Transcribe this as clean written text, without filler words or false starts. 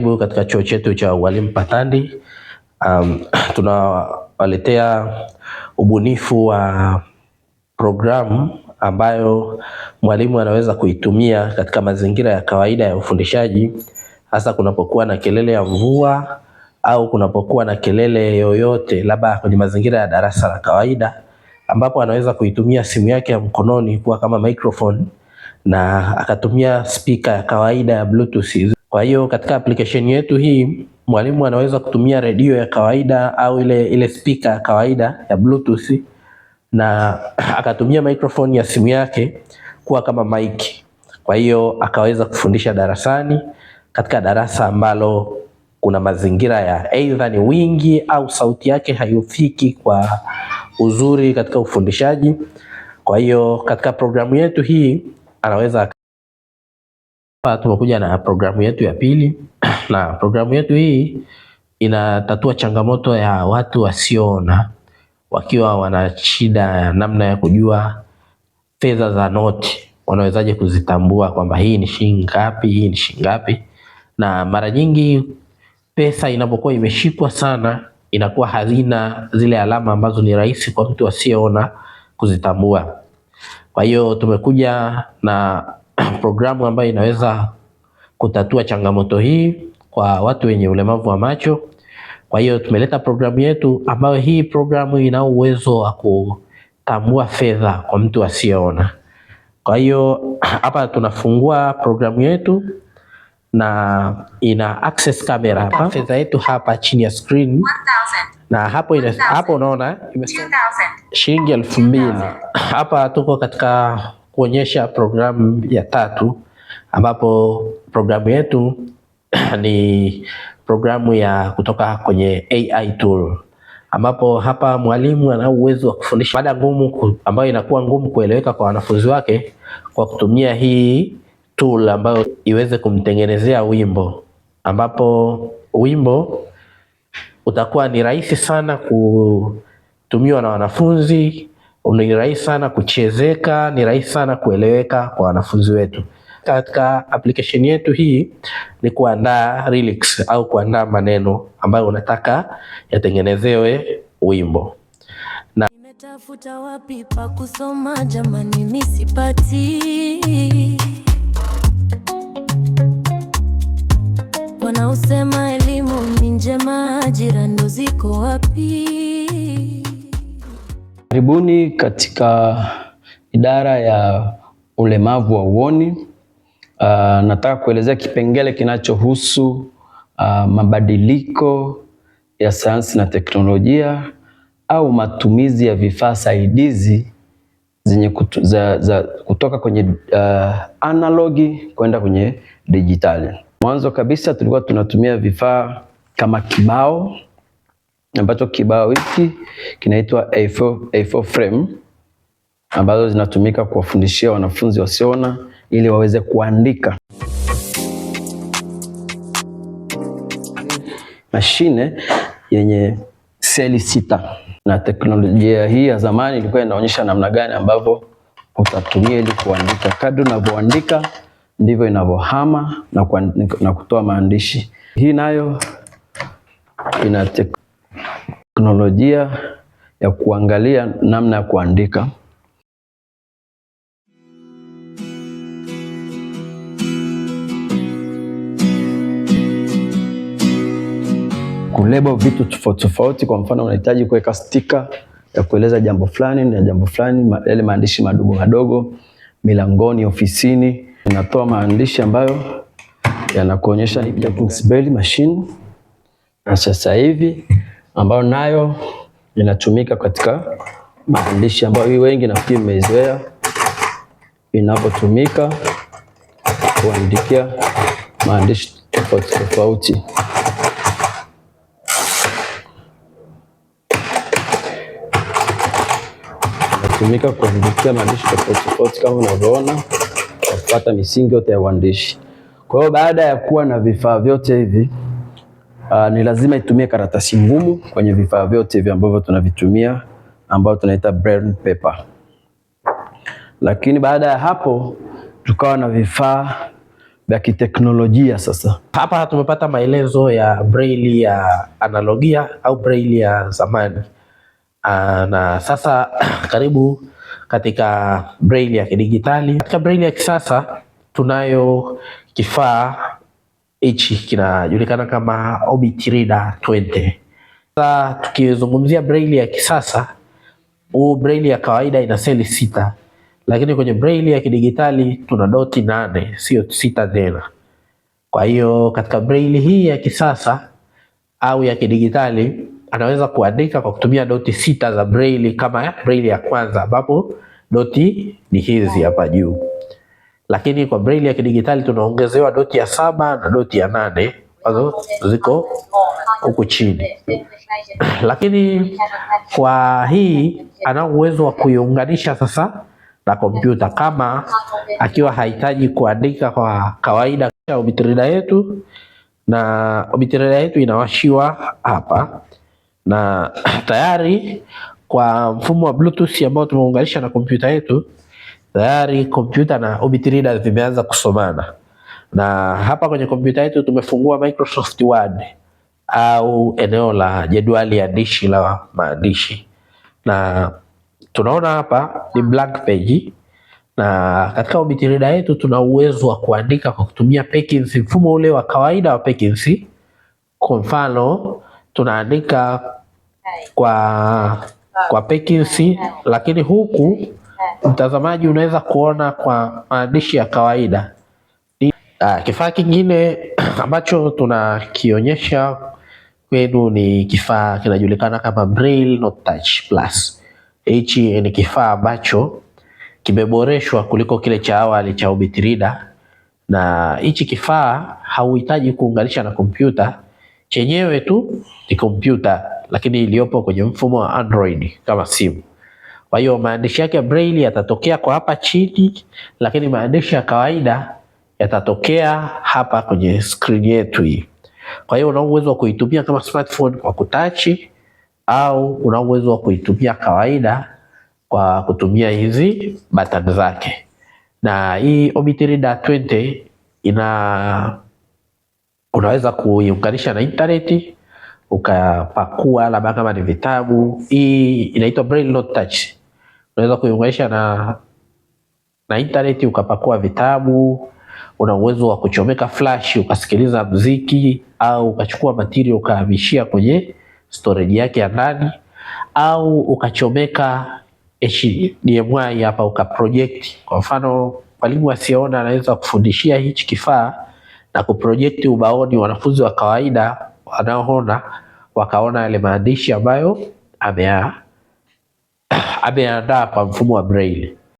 Katika chuo chetu cha ualimu Patandi, tunawaletea ubunifu wa programu ambayo mwalimu anaweza kuitumia katika mazingira ya kawaida ya ufundishaji, hasa kunapokuwa na kelele ya mvua au kunapokuwa na kelele yoyote, labda kwenye mazingira ya darasa la kawaida, ambapo anaweza kuitumia simu yake ya mkononi kuwa kama microphone na akatumia speaker ya kawaida ya Bluetooth. Kwa hiyo katika application yetu hii mwalimu anaweza kutumia redio ya kawaida au ile speaker ya kawaida ya Bluetooth na akatumia microphone ya simu yake kuwa kama mic. Kwa hiyo akaweza kufundisha darasani katika darasa ambalo kuna mazingira ya either ni wingi au sauti yake hayufiki kwa uzuri katika ufundishaji. Kwa hiyo katika programu yetu hii anaweza. Tumekuja na programu yetu ya pili na programu yetu hii inatatua changamoto ya watu wasioona wakiwa wana shida ya namna ya kujua fedha za noti, wanawezaje kuzitambua kwamba hii ni shilingi ngapi, hii ni shilingi ngapi. Na mara nyingi pesa inapokuwa imeshikwa sana inakuwa hazina zile alama ambazo ni rahisi kwa mtu asiyeona kuzitambua. Kwa hiyo tumekuja na programu ambayo inaweza kutatua changamoto hii kwa watu wenye ulemavu wa macho. Kwa hiyo tumeleta programu yetu ambayo hii programu ina uwezo wa kutambua fedha kwa mtu asiyeona. Kwa hiyo hapa tunafungua programu yetu na ina access camera hapa, fedha yetu hapa chini ya screen. Na hapo unaona shilingi 2000. Hapa tuko katika kuonyesha programu ya tatu, ambapo programu yetu ni programu ya kutoka kwenye AI tool, ambapo hapa mwalimu ana uwezo wa kufundisha mada ngumu ambayo inakuwa ngumu kueleweka kwa wanafunzi wake kwa kutumia hii tool ambayo iweze kumtengenezea wimbo, ambapo wimbo utakuwa ni rahisi sana kutumiwa na wanafunzi, ni rahisi sana kuchezeka, ni rahisi sana kueleweka kwa wanafunzi wetu. Katika application yetu hii ni kuandaa lyrics au kuandaa maneno ambayo unataka yatengenezewe wimbo. Na nimetafuta wapi pa kusoma jamani nisipati, wanaosema elimu ni njema, ajira ndo ziko wapi? Karibuni katika idara ya ulemavu wa uoni. Nataka kuelezea kipengele kinachohusu mabadiliko ya sayansi na teknolojia au matumizi ya vifaa saidizi zenye kutoka kwenye analogi kwenda kwenye dijitali. Mwanzo kabisa tulikuwa tunatumia vifaa kama kibao, ambacho kibao hiki kinaitwa A4 frame, ambazo zinatumika kuwafundishia wanafunzi wasiona ili waweze kuandika. Mashine yenye seli 6, na teknolojia hii ya zamani ilikuwa inaonyesha namna gani ambavyo utatumia ili kuandika. Kadri unavyoandika ndivyo inavyohama na kutoa maandishi. Hii nayo ina teknolojia ya kuangalia namna ya kuandika. Kulebo vitu tofauti tofauti. Kwa mfano unahitaji kuweka stika ya kueleza jambo fulani na jambo fulani, yale maandishi madogo madogo milangoni, ofisini. Inatoa maandishi ambayo yanakuonyesha Kingsbury machine na sasa hivi, ambayo nayo inatumika katika maandishi ambayo wengi nafikiri mmeizoea, inapotumika kuandikia maandishi tofauti tofauti. Inatumika kuandikia maandishi tofauti tofauti kama unavyoona, kufuata misingi yote ya uandishi. Kwa hiyo baada ya kuwa na vifaa vyote hivi, ni lazima itumie karatasi ngumu kwenye vifaa vyote hivi ambavyo tunavitumia, ambao tunaita brown paper. Lakini baada ya hapo tukawa na vifaa vya kiteknolojia. Sasa hapa tumepata maelezo ya braille ya analogia au braille ya zamani. Na sasa karibu katika braille ya kidigitali. Katika braille ya kisasa tunayo kifaa hichi kinajulikana kama Orbit Reader 20. Sasa tukizungumzia braille ya kisasa, huu braille ya kawaida ina seli 6, lakini kwenye braille ya kidigitali tuna doti 8, sio 6 tena. Kwa hiyo katika braille hii ya kisasa au ya kidigitali anaweza kuandika kwa kutumia doti 6 za braille kama braille ya kwanza, ambapo doti ni hizi hapa juu. Lakini kwa braille ya kidigitali tunaongezewa doti ya 7 na doti ya 8 ambazo ziko huku chini. Lakini kwa hii ana uwezo wa kuiunganisha sasa na kompyuta, kama akiwa hahitaji kuandika kwa kawaida. Orbit Reader yetu, na Orbit Reader yetu inawashiwa hapa, na tayari kwa mfumo wa Bluetooth ambao tumeunganisha na kompyuta yetu, tayari kompyuta na Orbit Reader vimeanza kusomana. Na hapa kwenye kompyuta yetu tumefungua Microsoft Word au eneo la jedwali ya dishi la maandishi, na tunaona hapa ni blank page. Na katika Orbit Reader yetu tuna uwezo wa kuandika kwa kutumia Perkins, mfumo ule wa kawaida wa Perkins. Kwa mfano tunaandika kwa Perkins, lakini huku mtazamaji unaweza kuona kwa maandishi ya kawaida. Kifaa kingine ambacho tunakionyesha kwenu ni kifaa kinajulikana kama Braille Not Touch Plus. Hichi ni kifaa ambacho kimeboreshwa kuliko kile cha awali cha Orbit Reader, na hichi kifaa hauhitaji kuunganisha na kompyuta, chenyewe tu ni kompyuta lakini iliyopo kwenye mfumo wa Android kama simu. Kwa hiyo maandishi yake ya Braille yatatokea kwa hapa chini, lakini maandishi ya kawaida yatatokea hapa kwenye screen yetu hii. Kwa hiyo una uwezo wa kuitumia kama smartphone kwa kutachi, au una uwezo wa kuitumia kawaida kwa kutumia hizi button zake. Na hii Orbit Reader 20 unaweza kuiunganisha na internet ukapakua labda kama ni vitabu. Hii inaitwa Braille Not Touch. Unaweza kuiunganisha na internet ukapakua vitabu. Una uwezo wa kuchomeka flash ukasikiliza muziki, au ukachukua material ukahamishia kwenye storage yake ya ndani, au ukachomeka HDMI hapa ukaproject. Kwa mfano mwalimu asiyeona anaweza kufundishia hichi kifaa na kuproject ubaoni, wanafunzi wa kawaida wanaoona wakaona yale maandishi ambayo ameandaa kwa mfumo wa Braille.